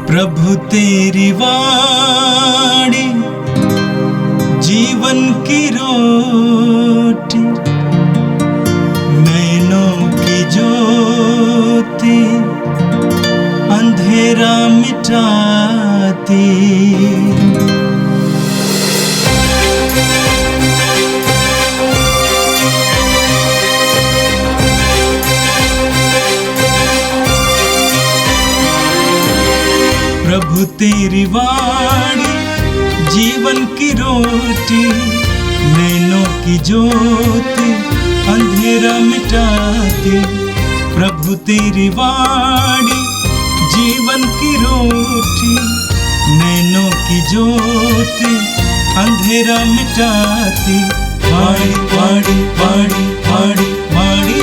प्रभु तेरी वाणी जीवन की रोटी, नैनों की ज्योति अंधेरा मिटाती। प्रभु तेरी वाणी जीवन की रोटी, नैनों की ज्योति अंधेरा मिटाती। प्रभु तेरी वाणी जीवन की रोटी, नैनों की ज्योति अंधेरा मिटाती। वाणी वाणी वाणी वाणी वाणी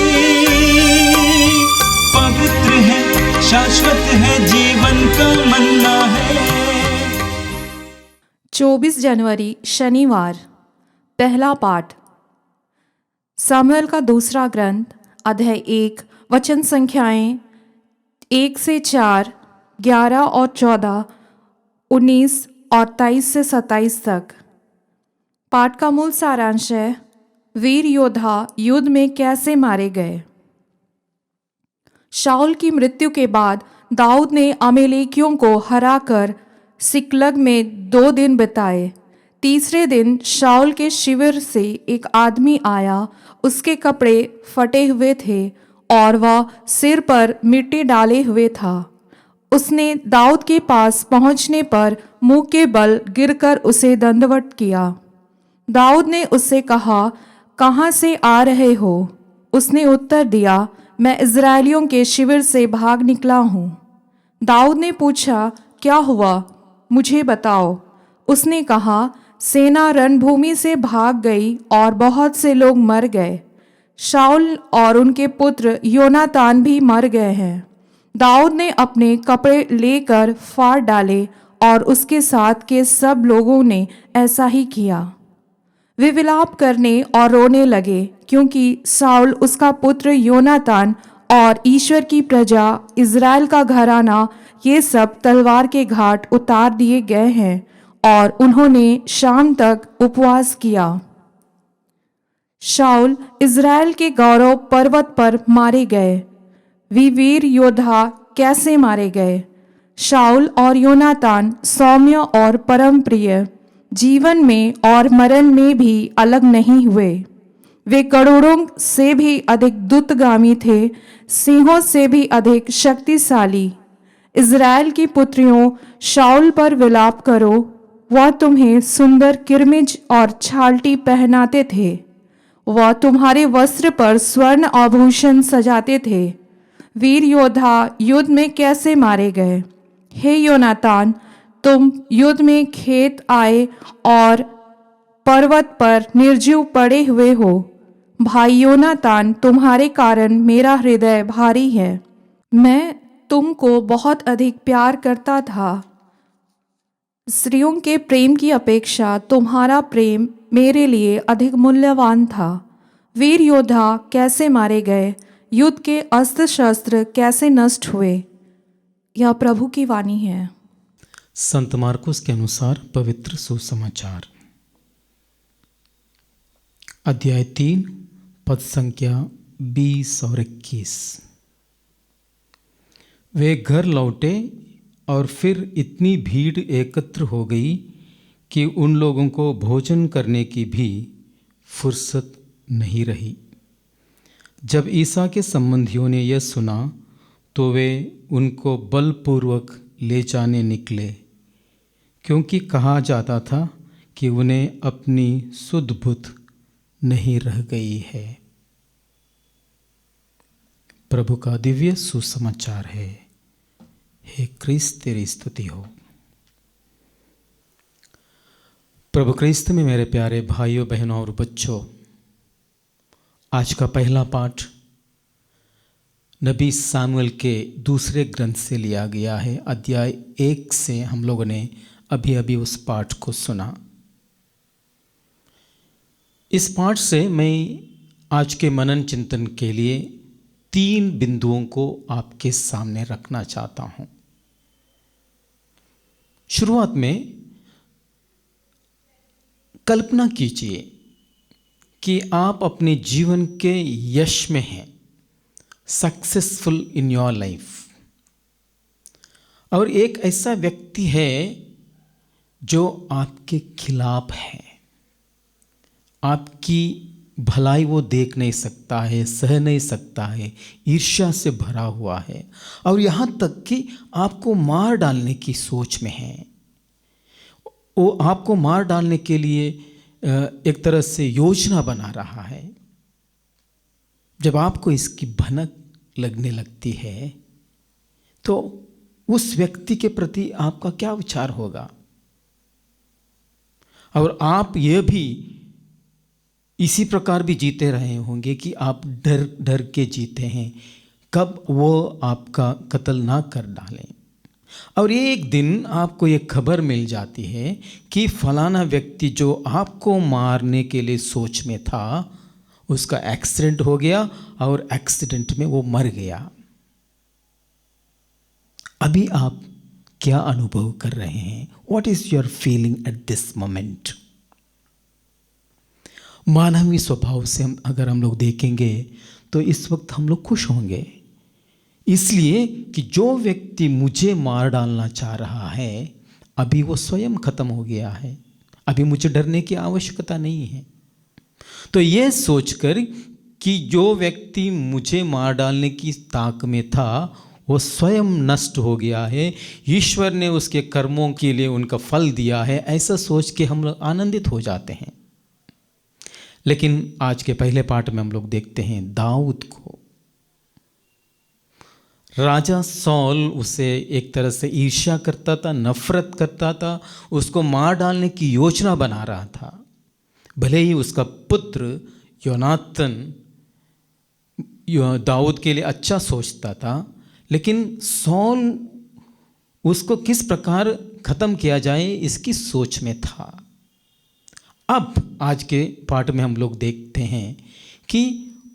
पवित्र है, शाश्वत है, जीवन का मन्ना है। 24 जनवरी शनिवार। पहला पाठ सामुएल का दूसरा ग्रंथ अध्याय 1 वचन संख्याएं 1 से 4, 11 और 14, 19 और 23 से 27 तक। पाठ का मूल सारांश है, वीर योद्धा युद्ध में कैसे मारे गए। शाऊल की मृत्यु के बाद दाऊद ने अमेलेकियों को हराकर सिकलग में 2 दिन बिताए। तीसरे दिन शाऊल के शिविर से एक आदमी आया। उसके कपड़े फटे हुए थे और वह सिर पर मिट्टी डाले हुए था। उसने दाऊद के पास पहुंचने पर मुंह के बल गिरकर उसे दंडवत किया। दाऊद ने उससे कहा, कहाँ से आ रहे हो? उसने उत्तर दिया, मैं इज़राइलियों के शिविर से भाग निकला हूँ। दाऊद ने पूछा, क्या हुआ? मुझे बताओ। उसने कहा, सेना रणभूमि से भाग गई और बहुत से लोग मर गए। शाऊल और उनके पुत्र योनातान भी मर गए हैं। दाऊद ने अपने कपड़े लेकर फाड़ डाले और उसके साथ के सब लोगों ने ऐसा ही किया। वे विलाप करने और रोने लगे, क्योंकि शाऊल, उसका पुत्र योनातान और ईश्वर की प्रजा इज़राइल का घराना, ये सब तलवार के घाट उतार दिए गए हैं। और उन्होंने शाम तक उपवास किया। शाऊल इज़राइल के गौरव पर्वत पर मारे गए। वे वीर योद्धा कैसे मारे गए। शाऊल और योनातान सौम्य और परम प्रिय, जीवन में और मरण में भी अलग नहीं हुए। वे करोड़ों से भी अधिक दूतगामी थे, सिंहों से भी अधिक शक्तिशाली। इज़राइल की पुत्रियों, शाऊल पर विलाप करो। वह तुम्हें सुंदर किरमिज और छालटी पहनाते थे। वह तुम्हारे वस्त्र पर स्वर्ण आभूषण सजाते थे। वीर योद्धा युद्ध में कैसे मारे गए। हे योनातान, तुम युद्ध में खेत आए और पर्वत पर निर्जीव पड़े हुए हो। भाई योनातान, तुम्हारे कारण मेरा हृदय भारी है। मैं तुमको बहुत अधिक प्यार करता था। स्त्रियों के प्रेम की अपेक्षा तुम्हारा प्रेम मेरे लिए अधिक मूल्यवान था। वीर योद्धा कैसे मारे गए, युद्ध के अस्त्र शस्त्र कैसे नष्ट हुए। यह प्रभु की वाणी है। संत मार्कुस के अनुसार पवित्र सुसमाचार, अध्याय 3 पद संख्या 20 और 21। वे घर लौटे और फिर इतनी भीड़ एकत्र हो गई कि उन लोगों को भोजन करने की भी फुर्सत नहीं रही। जब ईसा के संबंधियों ने यह सुना तो वे उनको बलपूर्वक ले जाने निकले, क्योंकि कहा जाता था कि उन्हें अपनी सुध बुध नहीं रह गई है। प्रभु का दिव्य सुसमाचार है। हे क्रिस्त, तेरी स्तुति हो। प्रभु क्रिस्त में मेरे प्यारे भाइयों, बहनों और बच्चों, आज का पहला पाठ नबी सामुएल के दूसरे ग्रंथ से लिया गया है। अध्याय 1 से हम लोगों ने अभी अभी उस पाठ को सुना। इस पाठ से मैं आज के मनन चिंतन के लिए 3 बिंदुओं को आपके सामने रखना चाहता हूं। शुरुआत में कल्पना कीजिए कि आप अपने जीवन के यश में हैं, सक्सेसफुल इन योर लाइफ, और एक ऐसा व्यक्ति है जो आपके खिलाफ है। आपकी भलाई वो देख नहीं सकता है, सह नहीं सकता है, ईर्ष्या से भरा हुआ है, और यहाँ तक कि आपको मार डालने की सोच में है। वो आपको मार डालने के लिए एक तरह से योजना बना रहा है। जब आपको इसकी भनक लगने लगती है तो उस व्यक्ति के प्रति आपका क्या विचार होगा? और आप ये भी इसी प्रकार भी जीते रहे होंगे कि आप डर डर के जीते हैं कब वो आपका कत्ल ना कर डालें। और एक दिन आपको ये खबर मिल जाती है कि फलाना व्यक्ति जो आपको मारने के लिए सोच में था, उसका एक्सीडेंट हो गया और एक्सीडेंट में वो मर गया। अभी आप क्या अनुभव कर रहे हैं? What is your feeling at this moment? मानवीय स्वभाव से अगर हम लोग देखेंगे तो इस वक्त हम लोग खुश होंगे, इसलिए कि जो व्यक्ति मुझे मार डालना चाह रहा है अभी वो स्वयं खत्म हो गया है, अभी मुझे डरने की आवश्यकता नहीं है। तो ये सोचकर कि जो व्यक्ति मुझे मार डालने की ताक में था वो स्वयं नष्ट हो गया है, ईश्वर ने उसके कर्मों के लिए उनका फल दिया है, ऐसा सोच के हम लोग आनंदित हो जाते हैं। लेकिन आज के पहले पाठ में हम लोग देखते हैं दाऊद को। राजा सौल उसे एक तरह से ईर्ष्या करता था, नफरत करता था, उसको मार डालने की योजना बना रहा था। भले ही उसका पुत्र योनातन दाऊद के लिए अच्छा सोचता था, लेकिन सौल उसको किस प्रकार खत्म किया जाए इसकी सोच में था। अब आज के पाठ में हम लोग देखते हैं कि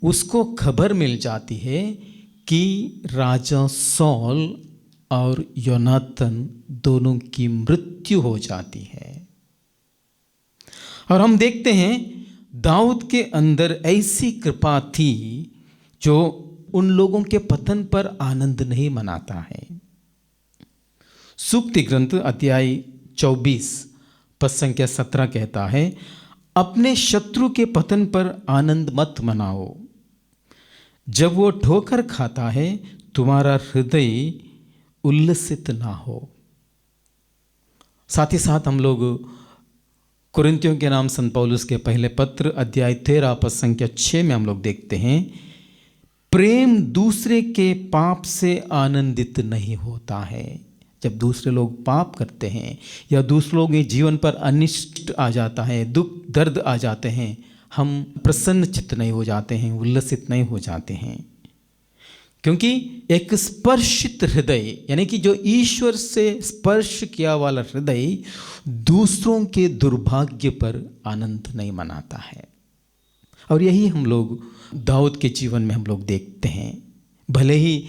उसको खबर मिल जाती है कि राजा सौल और योनातन दोनों की मृत्यु हो जाती है। और हम देखते हैं दाऊद के अंदर ऐसी कृपा थी जो उन लोगों के पतन पर आनंद नहीं मनाता है। सूक्ति ग्रंथ अध्याय 24 पद संख्या 17 कहता है, अपने शत्रु के पतन पर आनंद मत मनाओ, जब वो ठोकर खाता है तुम्हारा हृदय उल्लसित ना हो। साथ ही साथ हम लोग कुरिन्थियों के नाम संत पौलुस के पहले पत्र अध्याय 13 पद संख्या 6 में हम लोग देखते हैं, प्रेम दूसरे के पाप से आनंदित नहीं होता है। जब दूसरे लोग पाप करते हैं या दूसरे लोगों के जीवन पर अनिष्ट आ जाता है, दुख दर्द आ जाते हैं, हम प्रसन्न चित्त नहीं हो जाते हैं, उल्लसित नहीं हो जाते हैं, क्योंकि एक स्पर्शित हृदय यानी कि जो ईश्वर से स्पर्श किया वाला हृदय दूसरों के दुर्भाग्य पर आनंद नहीं मनाता है। और यही हम लोग दाऊद के जीवन में हम लोग देखते हैं। भले ही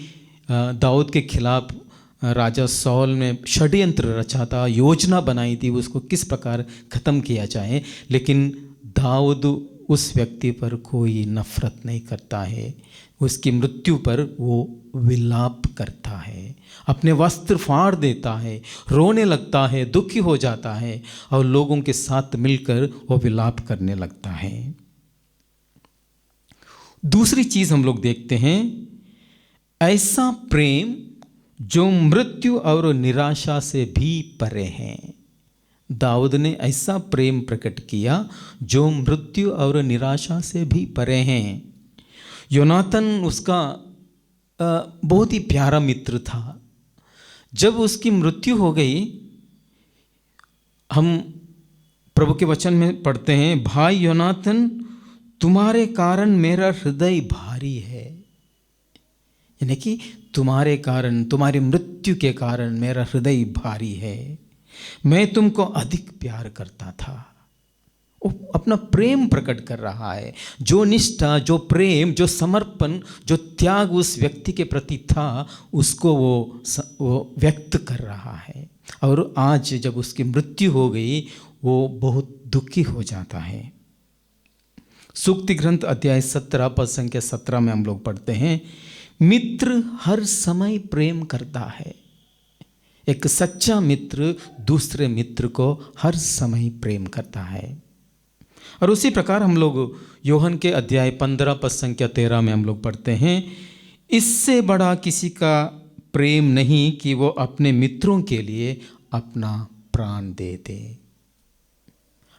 दाऊद के खिलाफ राजा सौल ने षड्यंत्र रचा था, योजना बनाई थी उसको किस प्रकार ख़त्म किया जाए, लेकिन दाऊद उस व्यक्ति पर कोई नफरत नहीं करता है, उसकी मृत्यु पर वो विलाप करता है, अपने वस्त्र फाड़ देता है, रोने लगता है, दुखी हो जाता है और लोगों के साथ मिलकर वो विलाप करने लगता है। दूसरी चीज हम लोग देखते हैं, ऐसा प्रेम जो मृत्यु और निराशा से भी परे है। दाऊद ने ऐसा प्रेम प्रकट किया जो मृत्यु और निराशा से भी परे हैं। योनातन उसका बहुत ही प्यारा मित्र था। जब उसकी मृत्यु हो गई, हम प्रभु के वचन में पढ़ते हैं, भाई योनातन तुम्हारे कारण मेरा हृदय भारी है, यानी कि तुम्हारे कारण, तुम्हारी मृत्यु के कारण मेरा हृदय भारी है। मैं तुमको अधिक प्यार करता था। वो अपना प्रेम प्रकट कर रहा है। जो निष्ठा, जो प्रेम, जो समर्पण, जो त्याग उस व्यक्ति के प्रति था, उसको वो व्यक्त कर रहा है। और आज जब उसकी मृत्यु हो गई, वो बहुत दुखी हो जाता है। सूक्ति ग्रंथ अध्याय 17 पद संख्या 17 में हम लोग पढ़ते हैं, मित्र हर समय प्रेम करता है। एक सच्चा मित्र दूसरे मित्र को हर समय प्रेम करता है। और उसी प्रकार हम लोग योहन के अध्याय 15 पद संख्या 13 में हम लोग पढ़ते हैं, इससे बड़ा किसी का प्रेम नहीं कि वो अपने मित्रों के लिए अपना प्राण दे दे।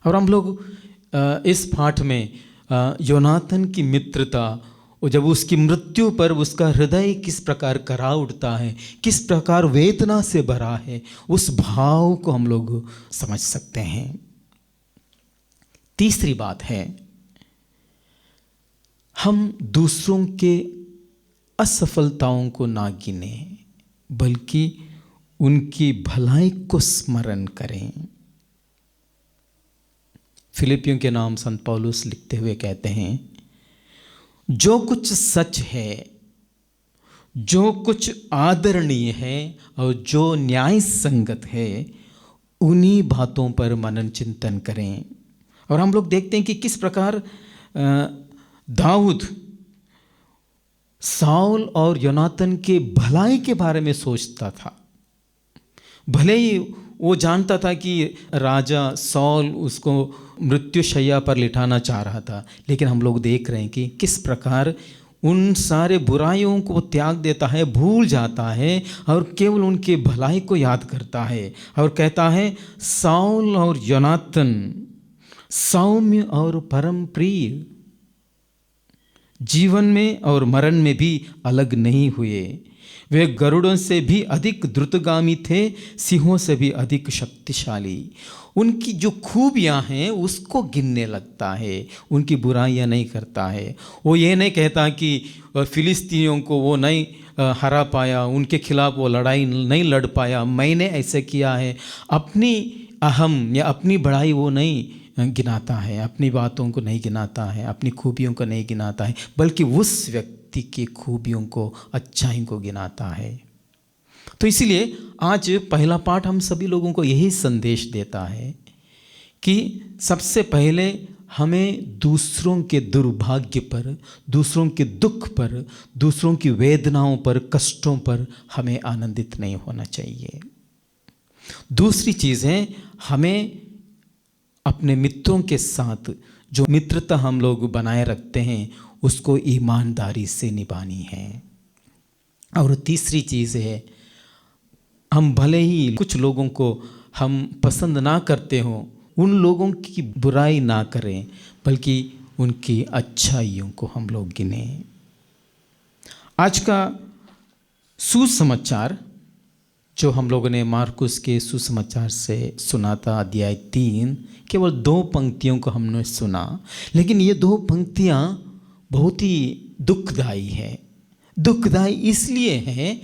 और हम लोग इस पाठ में योनाथन की मित्रता, और जब उसकी मृत्यु पर उसका हृदय किस प्रकार करा उठता है, किस प्रकार वेदना से भरा है, उस भाव को हम लोग समझ सकते हैं। तीसरी बात है, हम दूसरों के असफलताओं को ना गिने, बल्कि उनकी भलाई को स्मरण करें। फिलिपियों के नाम संत पौलुस लिखते हुए कहते हैं, जो कुछ सच है, जो कुछ आदरणीय है और जो न्याय संगत है, उन्हीं बातों पर मनन चिंतन करें। और हम लोग देखते हैं कि किस प्रकार दाऊद साउल और योनातन के भलाई के बारे में सोचता था। भले ही वो जानता था कि राजा साउल उसको मृत्युशैया पर लिटाना चाह रहा था, लेकिन हम लोग देख रहे हैं कि किस प्रकार उन सारे बुराइयों को त्याग देता है, भूल जाता है और केवल उनके भलाई को याद करता है। और कहता है, साउल और योनातन सौम्य और परम प्रिय, जीवन में और मरण में भी अलग नहीं हुए। वे गरुड़ों से भी अधिक द्रुतगामी थे, सिंहों से भी अधिक शक्तिशाली। उनकी जो खूबियां हैं उसको गिनने लगता है, उनकी बुराइयां नहीं करता है। वो ये नहीं कहता कि फिलिस्तीनियों को वो नहीं हरा पाया, उनके खिलाफ वो लड़ाई नहीं लड़ पाया, मैंने ऐसे किया है। अपनी अहम या अपनी बड़ाई वो नहीं गिनाता है, अपनी बातों को नहीं गिनाता है, अपनी खूबियों को नहीं गिनाता है, बल्कि उस व्यक्ति की खूबियों को, अच्छाई को गिनाता है। तो इसीलिए आज पहला पाठ हम सभी लोगों को यही संदेश देता है कि सबसे पहले हमें दूसरों के दुर्भाग्य पर, दूसरों के दुख पर, दूसरों की वेदनाओं पर, कष्टों पर हमें आनंदित नहीं होना चाहिए। दूसरी चीज़ है, हमें अपने मित्रों के साथ जो मित्रता हम लोग बनाए रखते हैं उसको ईमानदारी से निभानी है। और तीसरी चीज़ है, हम भले ही कुछ लोगों को हम पसंद ना करते हों, उन लोगों की बुराई ना करें, बल्कि उनकी अच्छाइयों को हम लोग गिनें। आज का सुसमाचार जो हम लोगों ने मार्कुस के सुसमाचार से सुना था, अध्याय 3, केवल 2 पंक्तियों को हमने सुना, लेकिन ये 2 पंक्तियाँ बहुत ही दुखदाई है। दुखदाई इसलिए है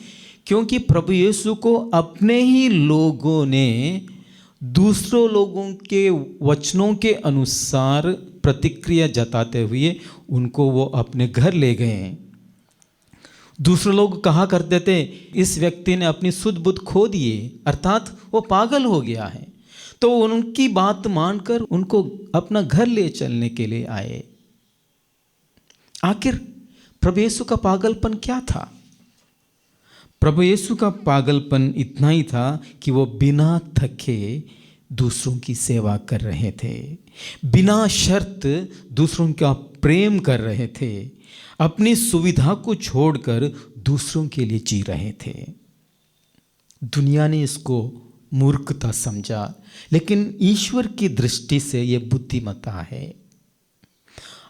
क्योंकि प्रभु यीशु को अपने ही लोगों ने दूसरों लोगों के वचनों के अनुसार प्रतिक्रिया जताते हुए उनको वो अपने घर ले गए। दूसरे लोग कहा करते थे, इस व्यक्ति ने अपनी सुध बुध खो दिए, अर्थात वो पागल हो गया है। तो उनकी बात मानकर उनको अपना घर ले चलने के लिए आए। आखिर प्रभु यीशु का पागलपन क्या था? प्रभु यीशु का पागलपन इतना ही था कि वो बिना थके दूसरों की सेवा कर रहे थे, बिना शर्त दूसरों का प्रेम कर रहे थे, अपनी सुविधा को छोड़कर दूसरों के लिए जी रहे थे। दुनिया ने इसको मूर्खता समझा, लेकिन ईश्वर की दृष्टि से यह बुद्धिमत्ता है।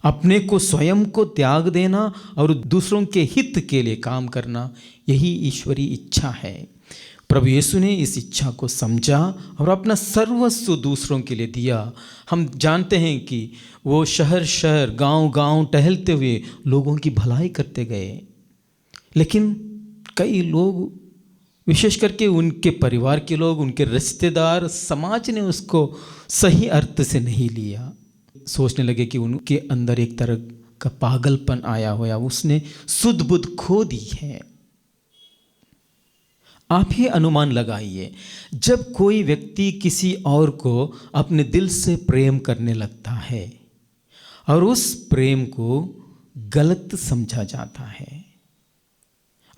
अपने को, स्वयं को त्याग देना और दूसरों के हित के लिए काम करना, यही ईश्वरी इच्छा है। प्रभु यीशु ने इस इच्छा को समझा और अपना सर्वस्व दूसरों के लिए दिया। हम जानते हैं कि वो शहर शहर, गांव गांव टहलते हुए लोगों की भलाई करते गए, लेकिन कई लोग, विशेष करके उनके परिवार के लोग, उनके रिश्तेदार, समाज ने उसको सही अर्थ से नहीं लिया। सोचने लगे कि उनके अंदर एक तरह का पागलपन आया हो या उसने सुध बुध खो दी है। आप ही अनुमान लगाइए, जब कोई व्यक्ति किसी और को अपने दिल से प्रेम करने लगता है और उस प्रेम को गलत समझा जाता है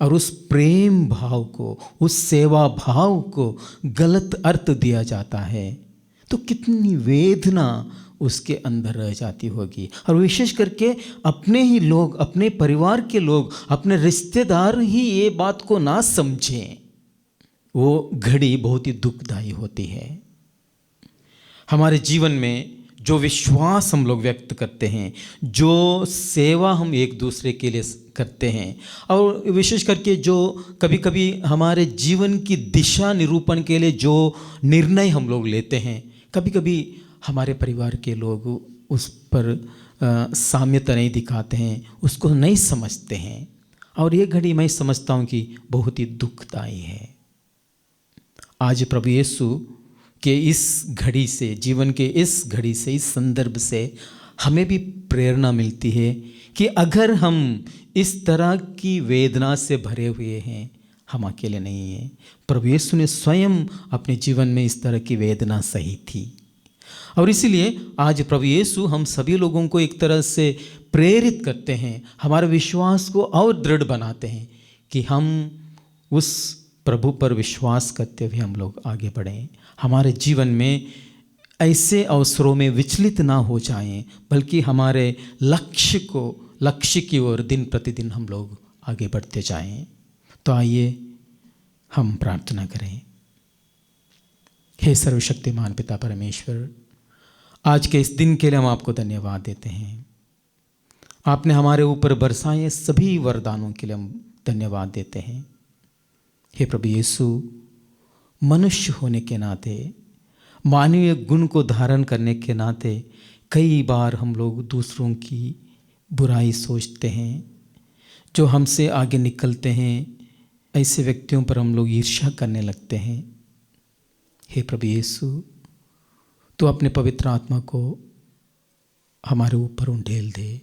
और उस प्रेम भाव को, उस सेवा भाव को गलत अर्थ दिया जाता है, तो कितनी वेदना उसके अंदर रह जाती होगी। और विशेष करके अपने ही लोग, अपने परिवार के लोग, अपने रिश्तेदार ही ये बात को ना समझें, वो घड़ी बहुत ही दुखदाई होती है। हमारे जीवन में जो विश्वास हम लोग व्यक्त करते हैं, जो सेवा हम एक दूसरे के लिए करते हैं, और विशेष करके जो कभी कभी हमारे जीवन की दिशा निरूपण के लिए जो निर्णय हम लोग लेते हैं, कभी कभी हमारे परिवार के लोग उस पर साम्यता नहीं दिखाते हैं, उसको नहीं समझते हैं। और ये घड़ी मैं समझता हूँ कि बहुत ही दुखदाई है। आज प्रभु यीशु के इस घड़ी से, जीवन के इस घड़ी से, इस संदर्भ से हमें भी प्रेरणा मिलती है कि अगर हम इस तरह की वेदना से भरे हुए हैं, हम अकेले नहीं हैं। प्रभु यीशु ने स्वयं अपने जीवन में इस तरह की वेदना सही थी। और इसीलिए आज प्रभु यीशु हम सभी लोगों को एक तरह से प्रेरित करते हैं, हमारे विश्वास को और दृढ़ बनाते हैं कि हम उस प्रभु पर विश्वास करते हुए हम लोग आगे बढ़ें। हमारे जीवन में ऐसे अवसरों में विचलित ना हो जाएं, बल्कि हमारे लक्ष्य की ओर दिन प्रतिदिन हम लोग आगे बढ़ते जाएं। तो आइए हम प्रार्थना करें। हे सर्वशक्तिमान पिता परमेश्वर, आज के इस दिन के लिए हम आपको धन्यवाद देते हैं। आपने हमारे ऊपर बरसाए सभी वरदानों के लिए हम धन्यवाद देते हैं। हे प्रभु यीशु, मनुष्य होने के नाते, मानवीय गुण को धारण करने के नाते कई बार हम लोग दूसरों की बुराई सोचते हैं। जो हमसे आगे निकलते हैं, ऐसे व्यक्तियों पर हम लोग ईर्ष्या करने लगते हैं। हे प्रभु यीशु, तो अपने पवित्र आत्मा को हमारे ऊपर उंडेल दे,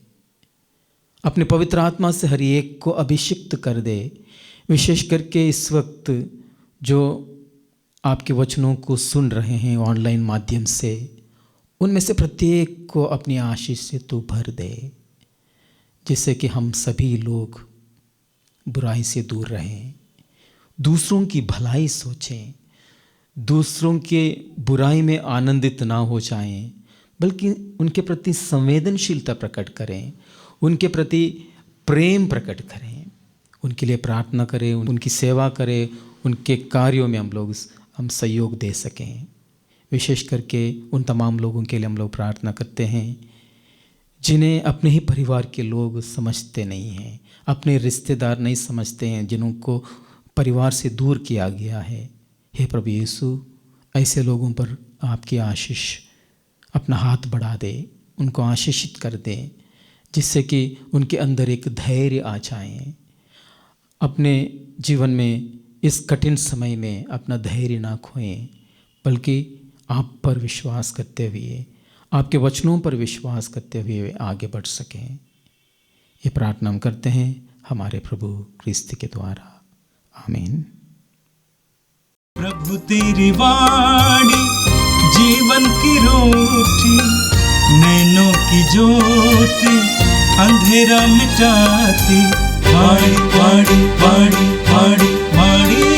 अपने पवित्र आत्मा से हर एक को अभिषिक्त कर दे। विशेष करके इस वक्त जो आपके वचनों को सुन रहे हैं ऑनलाइन माध्यम से, उनमें से प्रत्येक को अपनी आशीष से तू भर दे, जिससे कि हम सभी लोग बुराई से दूर रहें, दूसरों की भलाई सोचें, दूसरों के बुराई में आनंदित ना हो जाएं, बल्कि उनके प्रति संवेदनशीलता प्रकट करें, उनके प्रति प्रेम प्रकट करें, उनके लिए प्रार्थना करें, उनकी सेवा करें, उनके कार्यों में हम सहयोग दे सकें। विशेष करके उन तमाम लोगों के लिए हम लोग प्रार्थना करते हैं जिन्हें अपने ही परिवार के लोग समझते नहीं हैं, अपने रिश्तेदार नहीं समझते हैं, जिनको परिवार से दूर किया गया है। हे प्रभु यीशु, ऐसे लोगों पर आपकी आशीष, अपना हाथ बढ़ा दे, उनको आशीषित कर दे, जिससे कि उनके अंदर एक धैर्य आ जाए। अपने जीवन में इस कठिन समय में अपना धैर्य ना खोएं, बल्कि आप पर विश्वास करते हुए, आपके वचनों पर विश्वास करते हुए आगे बढ़ सकें। ये प्रार्थना हम करते हैं हमारे प्रभु क्रिस्त के द्वारा, आमीन। प्रभु तेरी वाणी जीवन की रोटी, नैनों की ज्योति अंधेरा मिटाती, वाणी वाणी वाणी वाणी वाणी